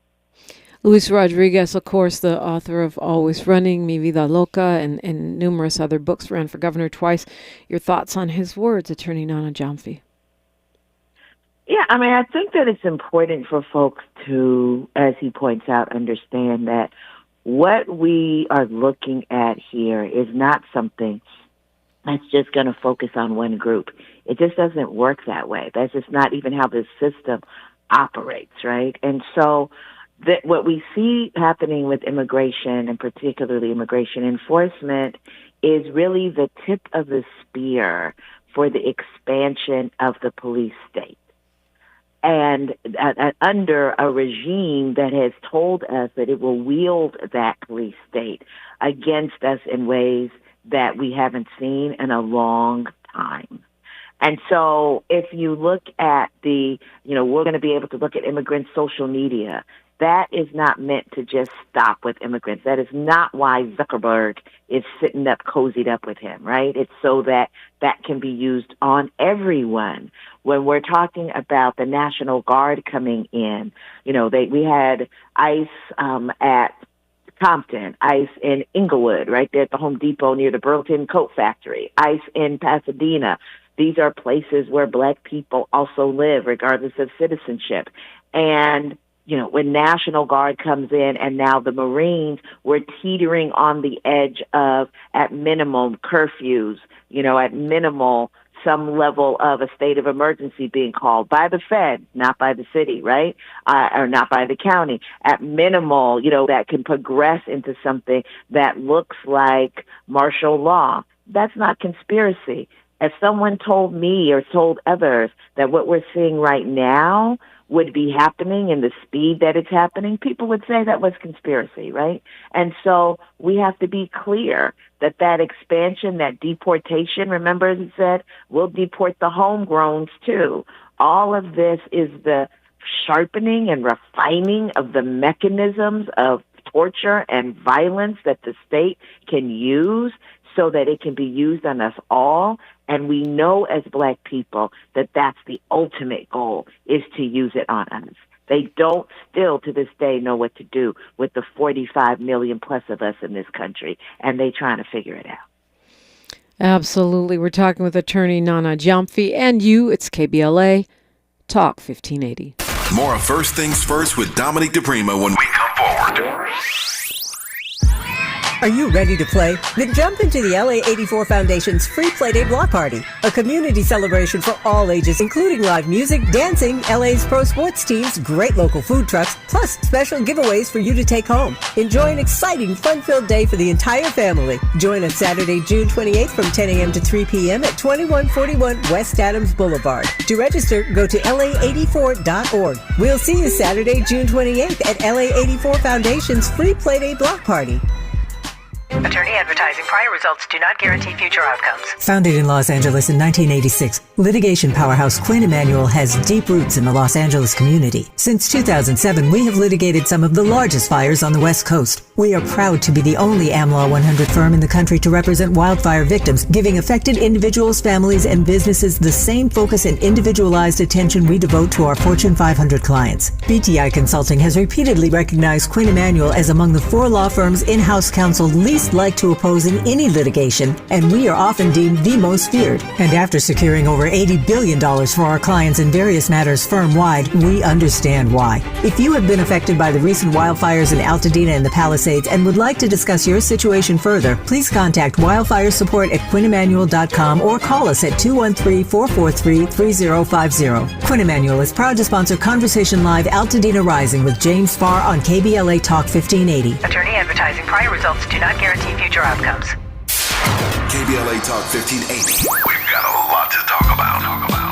[SPEAKER 2] Luis Rodriguez, of course, the author of Always Running, Mi Vida Loca, and numerous other books, ran for governor twice. Your thoughts on his words, Attorney Nana Gyamfi?
[SPEAKER 3] Yeah, I think that it's important for folks to, as he points out, understand that what we are looking at here is not something that's just going to focus on one group. It just doesn't work that way. That's just not even how this system operates, right? And so what we see happening with immigration, and particularly immigration enforcement, is really the tip of the spear for the expansion of the police state. And under a regime that has told us that it will wield that police state against us in ways that we haven't seen in a long time. And so if you look at we're going to be able to look at immigrant social media. That is not meant to just stop with immigrants. That is not why Zuckerberg is sitting up, cozied up with him, right? It's so that can be used on everyone. When we're talking about the National Guard coming in, we had ICE at Compton, ICE in Inglewood, right there at the Home Depot near the Burlington Coat Factory, ICE in Pasadena. These are places where black people also live, regardless of citizenship. And when National Guard comes in and now the Marines, we're teetering on the edge of, at minimum, curfews, at minimal, some level of a state of emergency being called by the Fed, not by the city, right? Or not by the county. At minimal, that can progress into something that looks like martial law. That's not conspiracy. If someone told me or told others that what we're seeing right now would be happening in the speed that it's happening, people would say that was conspiracy, right? And so we have to be clear that expansion, that deportation, remember as it said, we'll deport the homegrowns too. All of this is the sharpening and refining of the mechanisms of torture and violence that the state can use so that it can be used on us all. And we know as Black people that that's the ultimate goal, is to use it on us. They don't still to this day know what to do with the 45 million plus of us in this country, and they trying to figure it out.
[SPEAKER 2] Absolutely. We're talking with attorney Nana Gyamfi and you. It's KBLA Talk 1580.
[SPEAKER 4] More of First Things First with Dominique DiPrima when we come forward.
[SPEAKER 15] Are you ready to play? Then jump into the LA 84 Foundation's Free Playday Block Party, a community celebration for all ages, including live music, dancing, LA's pro sports teams, great local food trucks, plus special giveaways for you to take home. Enjoy an exciting, fun-filled day for the entire family. Join on Saturday, June 28th from 10 a.m. to 3 p.m. at 2141 West Adams Boulevard. To register, go to la84.org. We'll see you Saturday, June 28th at LA 84 Foundation's Free Playday Block Party.
[SPEAKER 1] Attorney advertising. Prior results do not guarantee future outcomes.
[SPEAKER 15] Founded in Los Angeles in 1986, litigation powerhouse Quinn Emanuel has deep roots in the Los Angeles community. Since 2007, we have litigated some of the largest fires on the West Coast. We are proud to be the only AmLaw 100 firm in the country to represent wildfire victims, giving affected individuals, families, and businesses the same focus and individualized attention we devote to our Fortune 500 clients. BTI Consulting has repeatedly recognized Quinn Emanuel as among the 4 law firms in-house counsel least like to oppose in any litigation, and we are often deemed the most feared. And after securing over $80 billion for our clients in various matters firm-wide, we understand why. If you have been affected by the recent wildfires in Altadena and the Palisades and would like to discuss your situation further, please contact wildfire support at QuinnEmanuel.com or call us at 213-443-3050. Quinn Emanuel is proud to sponsor Conversation Live Altadena Rising with James Farr on KBLA Talk 1580.
[SPEAKER 1] Attorney advertising. Prior results do not guarantee future outcomes.
[SPEAKER 4] KBLA Talk 1580. We've got a lot to talk about.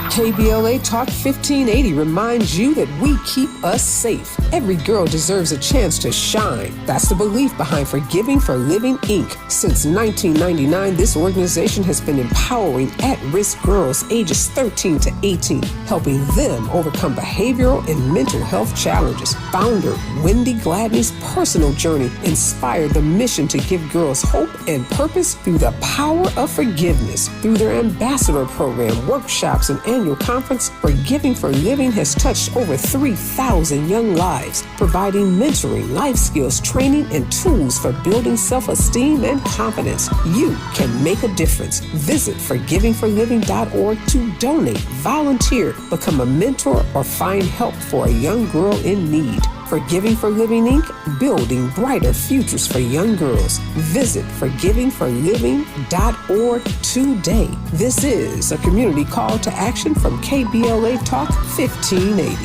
[SPEAKER 22] KBLA Talk 1580 reminds you that we keep us safe. Every girl deserves a chance to shine. That's the belief behind Forgiving for Living, Inc. Since 1999, this organization has been empowering at-risk girls ages 13 to 18, helping them overcome behavioral and mental health challenges. Founder Wendy Gladney's personal journey inspired the mission to give girls hope and purpose through the power of forgiveness. Through their ambassador program, workshops, and annual conference, Forgiving for Living has touched over 3,000 young lives, providing mentoring, life skills, training, and tools for building self-esteem and confidence. You can make a difference. Visit forgivingforliving.org to donate, volunteer, become a mentor, or find help for a young girl in need. Forgiving for Living, Inc., building brighter futures for young girls. Visit forgivingforliving.org today. This is a community call to action from KBLA Talk 1580.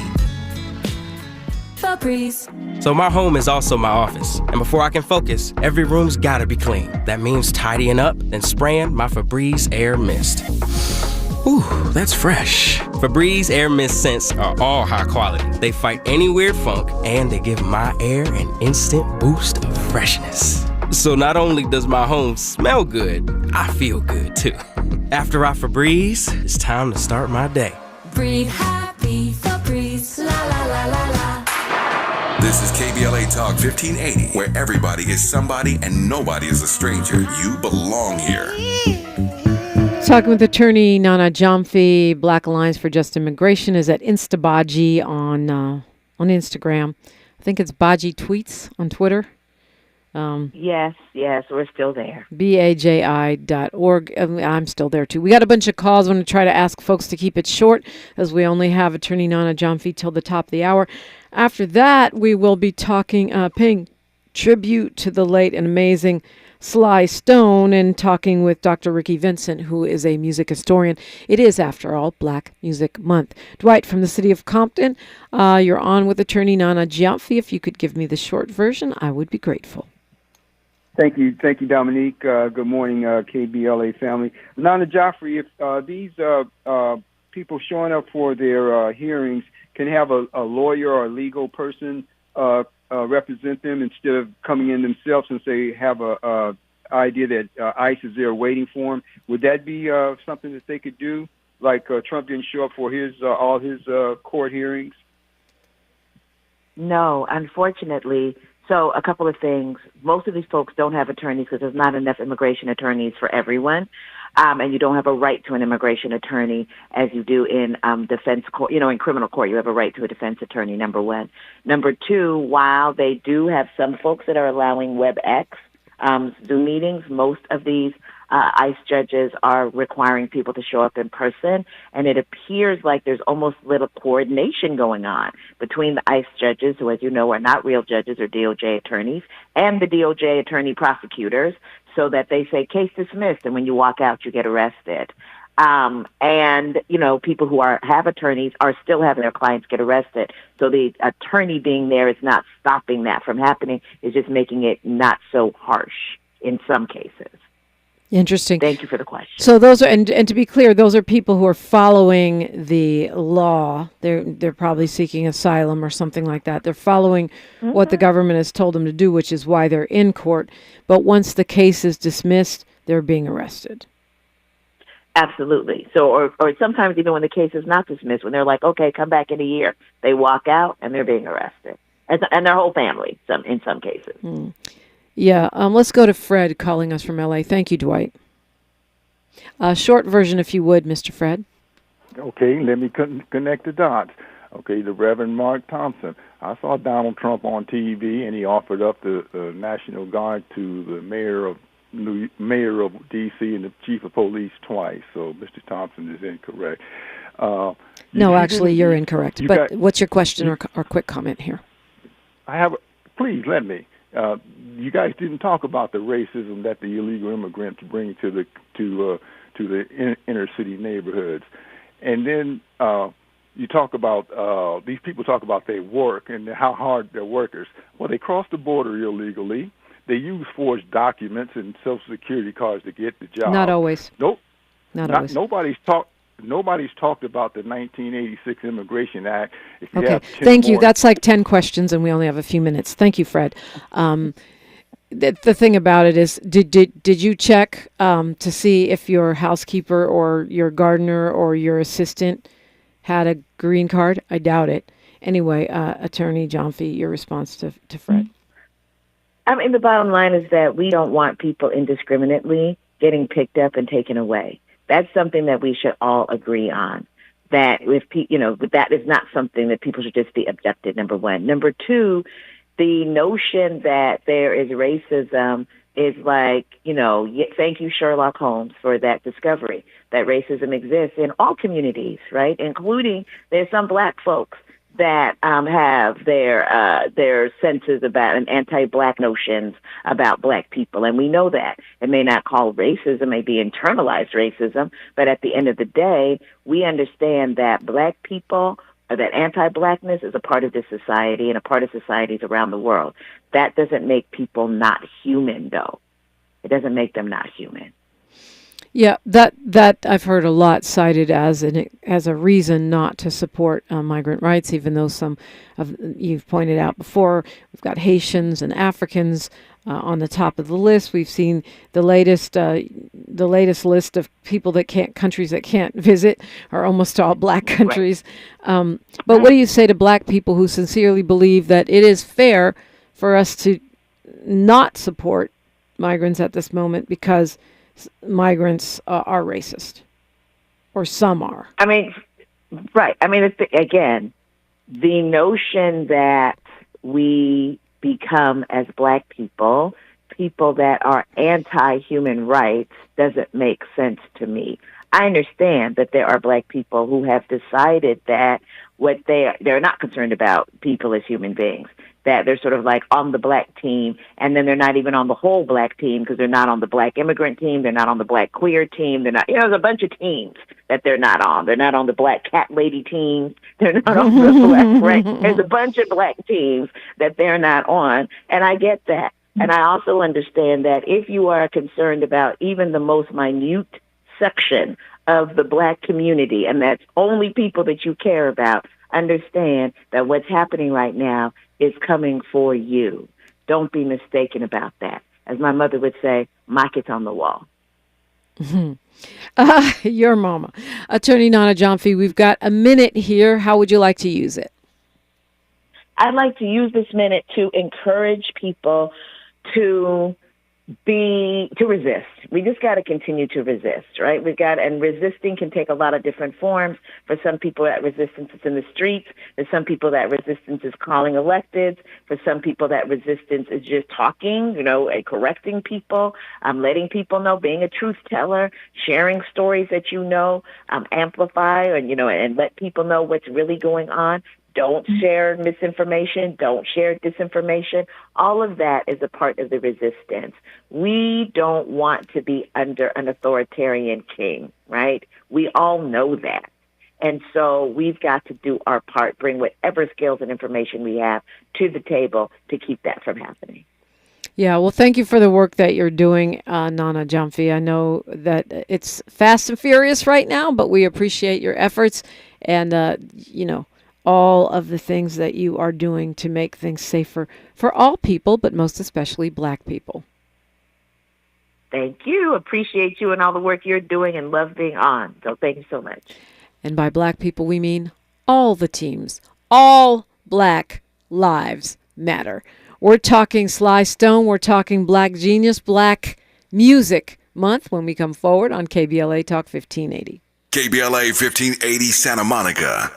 [SPEAKER 23] Febreze. So my home is also my office, and before I can focus, every room's gotta be clean. That means tidying up, then spraying my Febreze Air Mist. Ooh, that's fresh. Febreze Air Mist scents are all high quality. They fight any weird funk, and they give my air an instant boost of freshness. So not only does my home smell good, I feel good too. After I Febreze, it's time to start my day. Breathe happy, Febreze, la la la la la.
[SPEAKER 4] This is KBLA Talk 1580, where everybody is somebody and nobody is a stranger. You belong here.
[SPEAKER 2] Talking with attorney Nana Gyamfi. Black Alliance for Just Immigration is at Instabaji on Instagram. I think it's Baji Tweets on Twitter.
[SPEAKER 3] Yes, we're still there.
[SPEAKER 2] BAJI.org. I'm still there too. We got a bunch of calls. I'm going to try to ask folks to keep it short, as we only have attorney Nana Gyamfi till the top of the hour. After that, we will be paying tribute to the late and amazing Sly Stone and talking with Dr. Ricky Vincent, who is a music historian. It is, after all, Black Music Month. Dwight from the city of Compton, you're on with attorney Nana Gyamfi. If you could give me the short version, I would be grateful.
[SPEAKER 24] Thank you, Dominique. Good morning, KBLA family. Nana Gyamfi, if these people showing up for their hearings can have a lawyer or a legal person represent them instead of coming in themselves, since they have a idea that ICE is there waiting for them, would that be something that they could do? Like Trump didn't show up for all his court hearings.
[SPEAKER 3] No, unfortunately. So a couple of things. Most of these folks don't have attorneys because there's not enough immigration attorneys for everyone. And you don't have a right to an immigration attorney as you do in defense court. In criminal court, you have a right to a defense attorney, number one. Number two, while they do have some folks that are allowing WebEx Zoom meetings, most of these ICE judges are requiring people to show up in person, and it appears like there's almost little coordination going on between the ICE judges, who, as you know, are not real judges or DOJ attorneys, and the DOJ attorney prosecutors, so that they say case dismissed, and when you walk out, you get arrested. And people who have attorneys are still having their clients get arrested. So the attorney being there is not stopping that from happening. It's just making it not so harsh in some cases.
[SPEAKER 2] Interesting.
[SPEAKER 3] Thank you for the question.
[SPEAKER 2] So those are, and to be clear, those are people who are following the law. They're probably seeking asylum or something like that. They're following what the government has told them to do, which is why they're in court. But once the case is dismissed, they're being arrested.
[SPEAKER 3] Absolutely. So, or sometimes even when the case is not dismissed, when they're like, okay, come back in a year, they walk out and they're being arrested, and their whole family. In some cases.
[SPEAKER 2] Yeah. Let's go to Fred calling us from LA. Thank you, Dwight. Short version, if you would, Mr. Fred.
[SPEAKER 7] Okay, let me connect the dots. Okay, the Reverend Mark Thompson. I saw Donald Trump on TV, and he offered up the National Guard to the mayor of D.C. and the chief of police twice. So Mr. Thompson is incorrect.
[SPEAKER 2] No, actually, you're incorrect. But what's your question or quick comment here?
[SPEAKER 7] Please let me. You guys didn't talk about the racism that the illegal immigrants bring to the inner city neighborhoods, and then you talk about these people talk about their work and how hard they're workers. Well, they cross the border illegally. They use forged documents and Social Security cards to get the job.
[SPEAKER 2] Not always.
[SPEAKER 7] Nope.
[SPEAKER 2] Not always.
[SPEAKER 7] Nobody's talked about the 1986 Immigration Act.
[SPEAKER 2] Okay, thank you. That's like 10 questions, and we only have a few minutes. Thank you, Fred. The thing about it is, did you check to see if your housekeeper or your gardener or your assistant had a green card? I doubt it. Anyway, Attorney Gyamfi, your response to Fred.
[SPEAKER 3] I mean, the bottom line is that we don't want people indiscriminately getting picked up and taken away. That's something that we should all agree on. That that is not something that people should just be abducted, number one. Number two, the notion that there is racism is like, thank you, Sherlock Holmes, for that discovery, that racism exists in all communities, right? Including there's some black folks that have their senses about and anti-black notions about black people. And we know that. It may not call racism, may be internalized racism, but at the end of the day, we understand that black people, or that anti-blackness is a part of this society and a part of societies around the world. That doesn't make people not human, though. It doesn't make them not human.
[SPEAKER 2] Yeah, that I've heard a lot cited as a reason not to support migrant rights, even though some of you've pointed out before. We've got Haitians and Africans on the top of the list. We've seen the latest list of countries that can't visit are almost all black countries. Right. But what do you say to black people who sincerely believe that it is fair for us to not support migrants at this moment because migrants are racist, or some are? I mean,
[SPEAKER 3] right. I mean, again, the notion that we become, as black people that are anti-human rights doesn't make sense to me. I understand that there are black people who have decided that they're not concerned about people as human beings, that they're sort of like on the black team, and then they're not even on the whole black team because they're not on the black immigrant team, they're not on the black queer team, they're not, there's a bunch of teams that they're not on. They're not on the black cat lady team, they're not on the black, right? There's a bunch of black teams that they're not on, and I get that. And I also understand that if you are concerned about even the most minute section of the black community, and that's only people that you care about, understand that what's happening right now is coming for you. Don't be mistaken about that. As my mother would say, mark it on the wall.
[SPEAKER 2] Mm-hmm. Your mama. Attorney Nana Gyamfi, we've got a minute here. How would you like to use it?
[SPEAKER 3] I'd like to use this minute to encourage people to resist. We just got to continue to resist, right? And resisting can take a lot of different forms. For some people, that resistance is in the streets. For some people, that resistance is calling electeds. For some people, that resistance is just talking, and correcting people, letting people know, being a truth teller, sharing stories that amplify, and let people know what's really going on. Don't share misinformation. Don't share disinformation. All of that is a part of the resistance. We don't want to be under an authoritarian king, right? We all know that. And so we've got to do our part, bring whatever skills and information we have to the table to keep that from happening.
[SPEAKER 2] Yeah, well, thank you for the work that you're doing, Nana Gyamfi. I know that it's fast and furious right now, but we appreciate your efforts and, all of the things that you are doing to make things safer for all people, but most especially Black people.
[SPEAKER 3] Thank you. Appreciate you and all the work you're doing and love being on. So thank you so much.
[SPEAKER 2] And by Black people, we mean all the teams. All Black lives matter. We're talking Sly Stone. We're talking Black Genius, Black Music Month when we come forward on KBLA Talk 1580.
[SPEAKER 4] KBLA 1580 Santa Monica.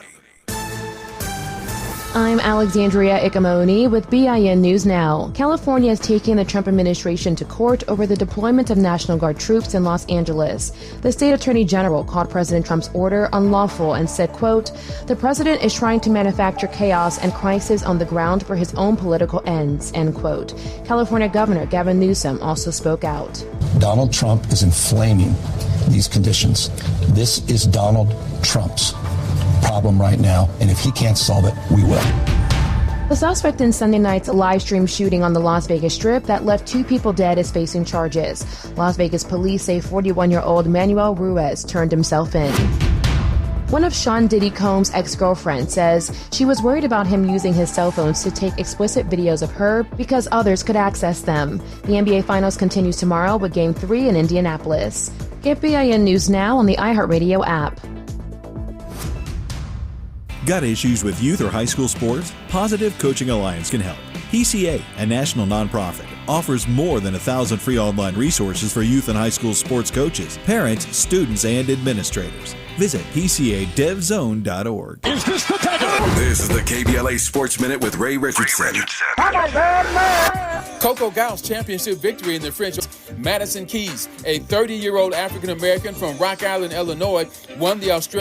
[SPEAKER 8] I'm Alexandria Ikamoni with BIN News Now. California is taking the Trump administration to court over the deployment of National Guard troops in Los Angeles. The state attorney general called President Trump's order unlawful and said, quote, "The president is trying to manufacture chaos and crisis on the ground for his own political ends," end quote. California Governor Gavin Newsom also spoke out.
[SPEAKER 13] Donald Trump is inflaming these conditions. This is Donald Trump's problem right now, and if he can't solve it, we will.
[SPEAKER 8] The suspect in Sunday night's live stream shooting on the Las Vegas Strip that left 2 people dead is facing charges. Las Vegas police say 41-year-old Manuel Ruiz turned himself in. One of Sean Diddy Combs' ex-girlfriends says she was worried about him using his cell phones to take explicit videos of her because others could access them. The NBA Finals continues tomorrow with Game 3 in Indianapolis. Get BIN News Now on the iHeartRadio app.
[SPEAKER 14] Got issues with youth or high school sports? Positive Coaching Alliance can help. PCA, a national nonprofit, offers more than 1,000 free online resources for youth and high school sports coaches, parents, students, and administrators. Visit PCADevZone.org.
[SPEAKER 4] Is this the takeover? This is the KBLA Sports Minute with Ray Richardson.
[SPEAKER 9] Coco Gauff's championship victory in the French. Madison Keys, a 30-year-old African-American from Rock Island, Illinois, won the Australian